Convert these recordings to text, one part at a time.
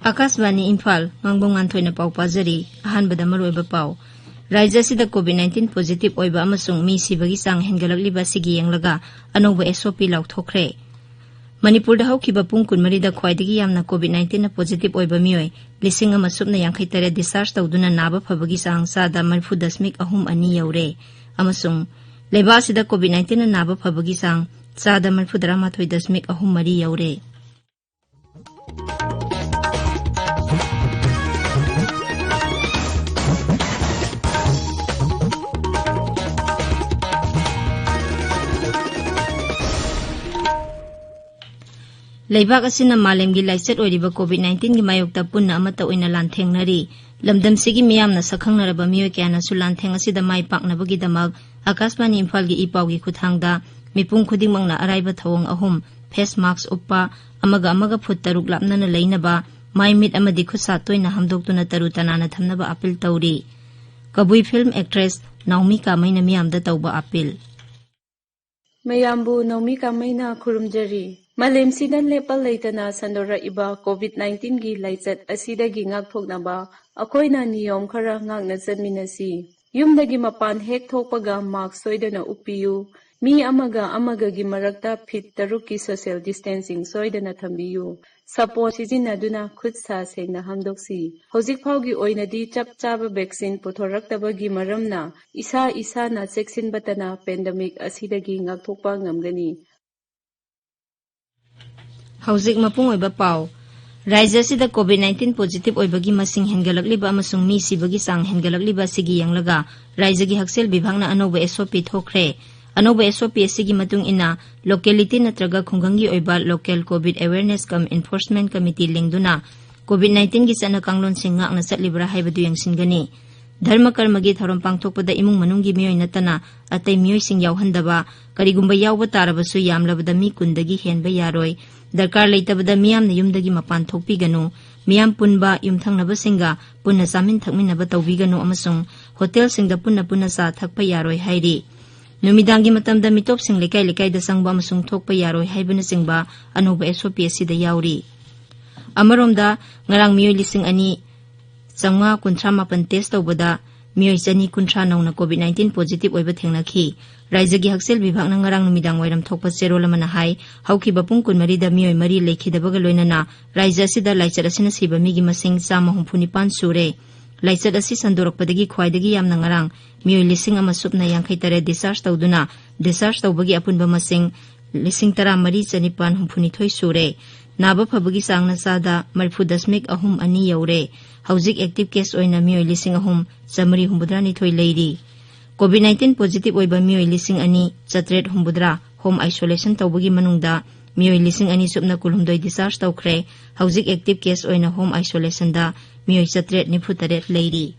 Akasbani Imphal Ngangbam Nganthoi na pau pazari ahanbada maroiba pau Raija sida COVID-19 positive oiba amasung mi sibagi sang hengalakliba sigi yenglaga anoba SOP lauthokre Manipur da haukiba pung kunmari da khwaidagi yamna COVID-19 na positive oiba mioi lising ama subna yangkhai tare discharge tawduna naba phabagi sang sada 0.2 yaure amasung leba sida COVID-19 na naba phabagi sang sada 0.3 yaure Leibak asina malemgi laichet oiriba COVID-19 gi mayokta punna amata oina lanthengnari lamdam sigi miyamna sakhangnaraba mioi kyana su lantheng asida mai paknabagi damak Akasbani Imphal gi ipawgi khuthangda mipung khudingmangna araiba thawong ahum face mask uppa amaga phut taruk lapnana leinaba mai mit amadi khusa toina hamdoktuna taru tanana thamnaba appeal tawri kabui film actress Naomi Kamaina miyamda tawba appeal Mayambu Naomi Kamaina khurumjari Malem sidan lepal leitana sandora iba COVID-19 gi laichat asidagi ngakthoknaba akoina niyom khara ngakna chanminasi yumdagi mapan hek thokpaga mask soidana upiyu mi amaga gi marakta feet 6 ki social distancing soidana thambiyu support sizinaduna khutsa sengna hamdoksi hojik phawgi oinadi chapchaba vaccine puthoraktabagi maramna isa na cheksin batana pandemic asidagi ngakthokpa ngamgani Hauzik mapung oiba pau Raija sida COVID-19 positive oibagi masing hengalakliba amasung mi sibagi sang hengalakliba sigi yanglaga Raija gi haksel bibhangna anoba SOP thokre anoba SOP sigi matung ina locality natraga khunggangi oiba local COVID awareness cum enforcement committee lingduna COVID-19 gi chana kanglon singa ngna chatlibra haibadu yangsingani dharma karmagi thorom pangthokpada imung manunggi mioi natana atai mioi sing yauhandaba karigumba yauba tarabasu yamlabada mi kundagi henba yaroi Darkar leitabada miyamna yumdagi mapan thokpiganu miyam punba yumthangnaba singa punna samin thakminaba tawbiganu amasung hotel singda punna sa thakpa yaroi hairi numidangi matamda mitop sing lekai da sangba amasung thokpa yaroi haibana singba anoba SOP sida yauri amaromda ngarang miyoi lising ani changma kunthra mapan test tawbada miyoi chani kunthra nauna COVID-19 positive oiba thengnakhi Raijagi haksel bibhagna ngarang numidang wairam thokpa cherolamana hai haukiba pung kunmari da miyoi mari lekhidabaga loinana Raija sida laichat asina siba migi masing 165 sure laichat asi sandorakpadagi khwaidagi yamna ngarang miyoi lising ama supna yangkhai tare discharge tawduna discharge tawbagi apunba masing lising tara mari chanipan humphunithoi sure naba phabagi sangna sada 0.2 yaure haujik active case oina miyoi lising ahum chamari humbudra nithoi leiri COVID-19 positive oiba miyoi lising ani chatret humbudra home isolation tawbagi manungda miyoi lising ani supna kulhumdoi discharge tawkhre haujik active case oina home isolation da miyoi chatret nifutaret leiri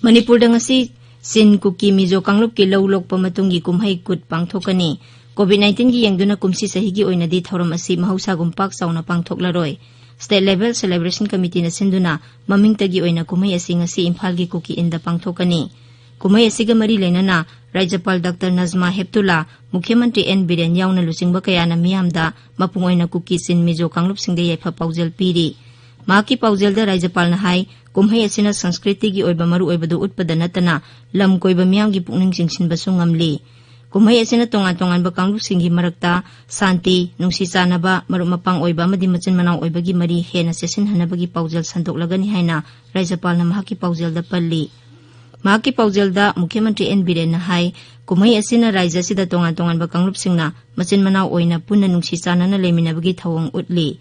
Manipur da ngasi sin kuki mizo kanglup ki lawlok pamatungi kumhai kut pangthokani COVID-19 gi yengduna kumsi sahigi oina di thorom asi mahausa gumpak sauna pangthoklaroi State level celebration committee na sinduna maming tagi oina kumai asi ngasi Imphal gi kuki inda pangthokani kumai asiga mari lenana Rajapal Dr. Nazma Heptula Mukhyamantri N Biren yauna luchingba kayana miyamda mapung oina kuki sin mizo kanglup singda yaifa paujel piri maki paujel da Rajapal na hai kumai asina sanskriti gi oiba maru oibadu utpada natana lam koiba miyam gi pukning jingsinba su ngamli kumai asina tongan ba kanglup singgi marakta santi nungsi chanaba maru mapang oiba amadi machin manau oibagi mari hena sesin hanabagi paujel sandoklagani haina Rajapal na mahaki paujel da palli mahaki paujel da Mukhyamantri N Biren na hai kumai asina Raija sida tongan ba kanglup singna machin manau oina punna nungsi chanana leminabagi thawong utli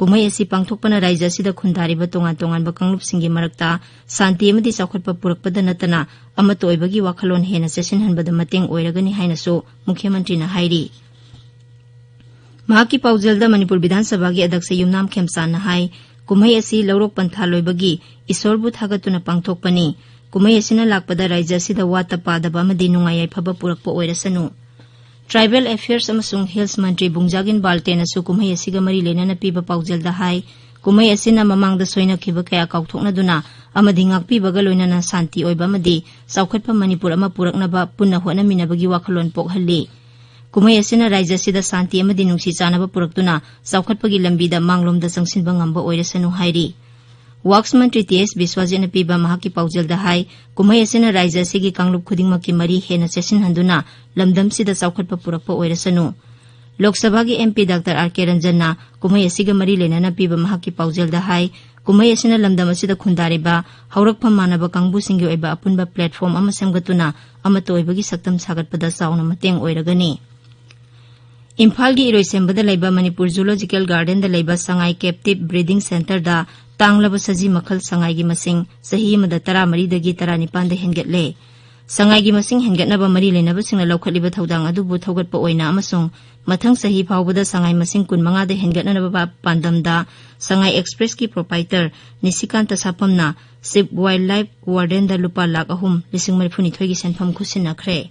kumai asi pangthokpana Raija sida khundariba tongan ba kanglup singgi marakta santi amadi chakhotpa purakpada natana amato oibagi wakhalon hena sesin hanbada mateng oiragani hainasu Mukhyamantri na hairi mahaki paujelda Manipur Vidhan Sabha gi adaksa Yumnam Khemsan na hai kumai asi lawrok pantha loibagi isorbu thagatuna pangthokpani kumai asina lakpada Raija sida wata padaba amadi nungayai phaba purakpa oirasanu Tribal Affairs amasung Hills Mantri Bungjagin Balte na su kumai asiga mari lenana piba paujel da hai Kumai asina mamangda soina khiba kaya kautoknaduna amadi ngakpibga loinana santi oiba amadi saukhatpa Manipur ama puraknaba punna honaminabagi wakhalon pokhalli. Kumai asina raija sida santi amadi nungsi chanaba puraktuna saukhatpagi lambida manglomda changsinba ngamba oirasanu hairi. Works Mantri TS Biswajina piba mahaki paujelda hai kumai asina raija sigi kanglup khudingmaki mari hena chesin handuna lamdam sida saukhatpa purakpa oirasanu. Lok Sabha ki MP Dr. R.K. Ranjanna kumai asiga mari lenana piba mahaki paujelda hai kumai asina lamdam asida khundariba haurakpham manaba kangbu singi oiba apunba platform ama semgatuna amato oibagi saktam sagatpada sauna mateng oiragani. Imphal gi iroisembada laiba Manipur Zoological Garden da laiba sangai captive breeding center da tanglaba saji makhal sangai gi masing sahi amada 13 dagi 19 da hengetle. Sangai gi masing hengetnaba mari lenaba singna laukhaliba thaudang adubu thaugatpa oina amasung mathang sahi phawbada sangai masing 15 da hengetnaba pandamda sangai express ki proprietor Nisikanta Sapamna Sip Wildlife Warden da lupa lakh 3,3 gi senpham khusinakre.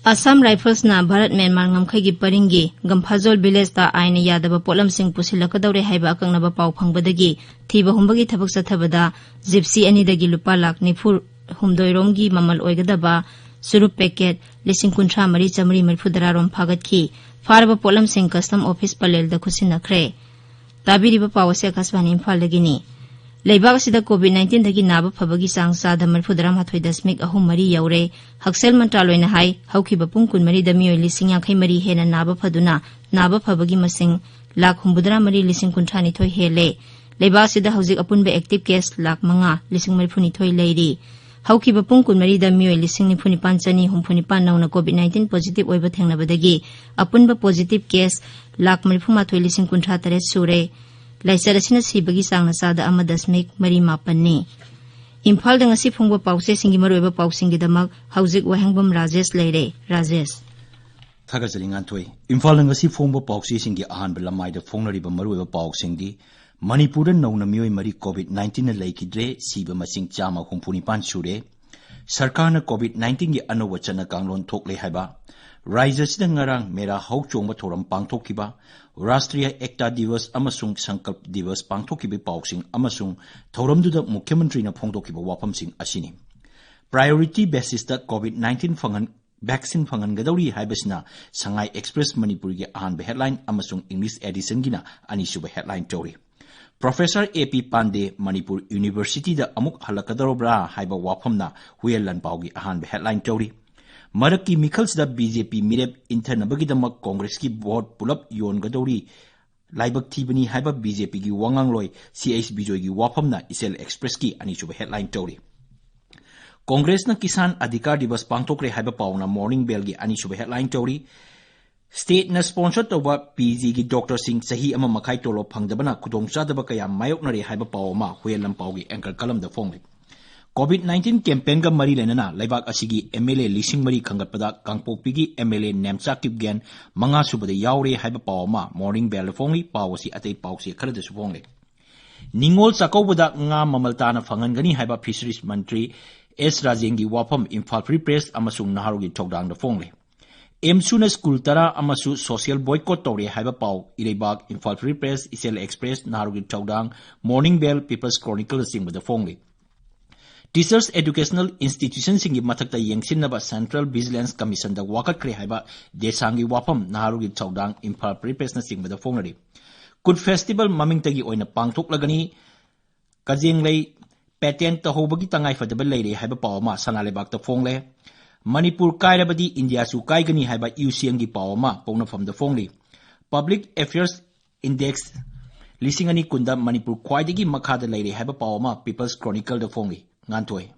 Assam Rifles na Bharat Myanmar ngamkhai gi paringi Gamphajol village ta aina yadaba polam sing pusilakadawre haiba akangnaba pau phangbadagi thiba humbagi thabak sathabada gypsy ani dagi lupa lakh 4 gi mamal oigadaba surup packet 19,330 rom phagatki faraba polam sing custom office palel da khusinakre. Tabiriba pawase akaswani Imphal dagini. Leibak sida COVID-19 dagi naba phabagi sang sada 42.3 yaure Haksel Mantraloina hai haukiba pung 13 da mioi 50,000 hena naba phaduna naba phabagi masing lakh 13,3 hele. Leibak sida haujik apunba active case lakh 5,3 leiri. Haukiba pung 13 da mioi 19,959 nauna COVID-19 positive oiba thengnabadagi apunba positive case lakh 35,3 sure. Laisarasina sibagi sangna sada ama 0.38 ni. Imphal da ngasi phungba pause singi maroiba pausingi damak haujik Wahengbam Rajesh leire. Rajesh. Thagajali Nganthoi. Imphal da ngasi phungba pause singi ahanba lamai da phongnariba maroiba pausingi Manipur nauna mioi mari COVID-19 na laikidre siba masing chama 65 sure. Sarkar na COVID-19 gi anowa chana kanglon thokle haiba. Raija sida ngarang mera hau chongba thoram pangthokiba Rashtriya Ekta Divas amasung Sankalp Divas pangthokiba pausing amasung thoramduda Mukhyamantri na phongthokiba wafamsing asini. Priority basis da COVID-19 vaccine phangan gadawri haibasina Sangai Express Manipur gi ahanba headline amasung English edition gina anisuba headline tori. Professor A.P. Pandey Manipur University da amuk halakadarobra haiba wafamna huyelan paugi ahanba headline tori. Maraki Mikhals da BJP Mirep Internabagidama Congress ki board pulap yon gadori laibak thibani haiba BJP ki wangangloi CH Bijoy gi wafamna Isel Express ki anichuba headline tori. Congress na Kisan Adhikar Divas pangtokre haiba pauna Morning Bell gi anichuba headline tori. State na sponsor toba PG gi Dr. Singh sahi ama makai tolo phangdabana khudongchadaba kaya mayoknare haiba pawma huyelam pawgi anchor kalam da phongli. COVID-19 campaign ga mari lenana laibak asigi MLA lising mari khangatpada kangpokpigi MLA Nemchakip Gen manga subada yaure haiba pawma Morning Bell phongli pawasi atei pawsi kharada su phongli. Ningol sakobada nga mamaltana phangangani haiba Fisheries Mantri S Rajengi wafam Imphal Free Press amasung naharugi thokdang da phongli. Emsuna School Tara amasu social boycott tore haiba paw irebak Imphal Free Press Isel Express naharugi thokdang Morning Bell People's Chronicle singbada phongli. Teachers Educational Institutions singi mathakta yengsinnaba Central Vigilance Commission da wakatkre haiba desangi wafam naharugi thokdang Imphal Free Press na singbada phongnari. Kud Festival mamingtagi oina pangthoklagani kajenglei patent tahobagi tangai fadaba leire haiba pawma sanalebak ta phongle. Manipur kairabadi India su kaigani haiba UCM gi pawma pongnafam da phongli. Public Affairs Index lisingani kunda Manipur khwaidagi makhada leire haiba pawma People's Chronicle da phongli. Nganthoi.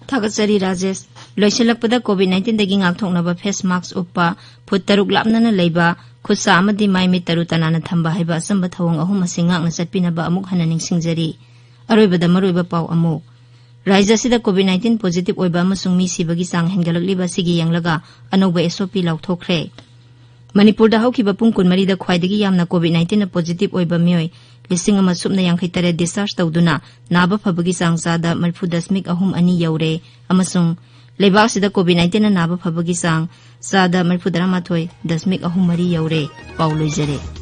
Thagachari Rajesh. Loisilakpada COVID-19 dagi ngakthoknaba face mask uppa phut 6 lapnana leiba khutsa amadi maimi taru tanana thamba haiba asamba thawang ahum asingak na chatpinaba amuk hananing singjari. Aroibada maroiba paw amuk. Raija sida COVID-19 positive oiba amasung mi sibagi sang hengalakliba sigi yanglaga anoba SOP lauthokre. Manipur da haukiba pung 13 da khwaidagi yamna COVID-19 na positive oiba mioi 1,053 discharge tawduna naba phabagi sangsada 10.2 yaure amasung leibak sida COVID-19 na naba phabagi sang sada 39.3 yaure pauloi jare.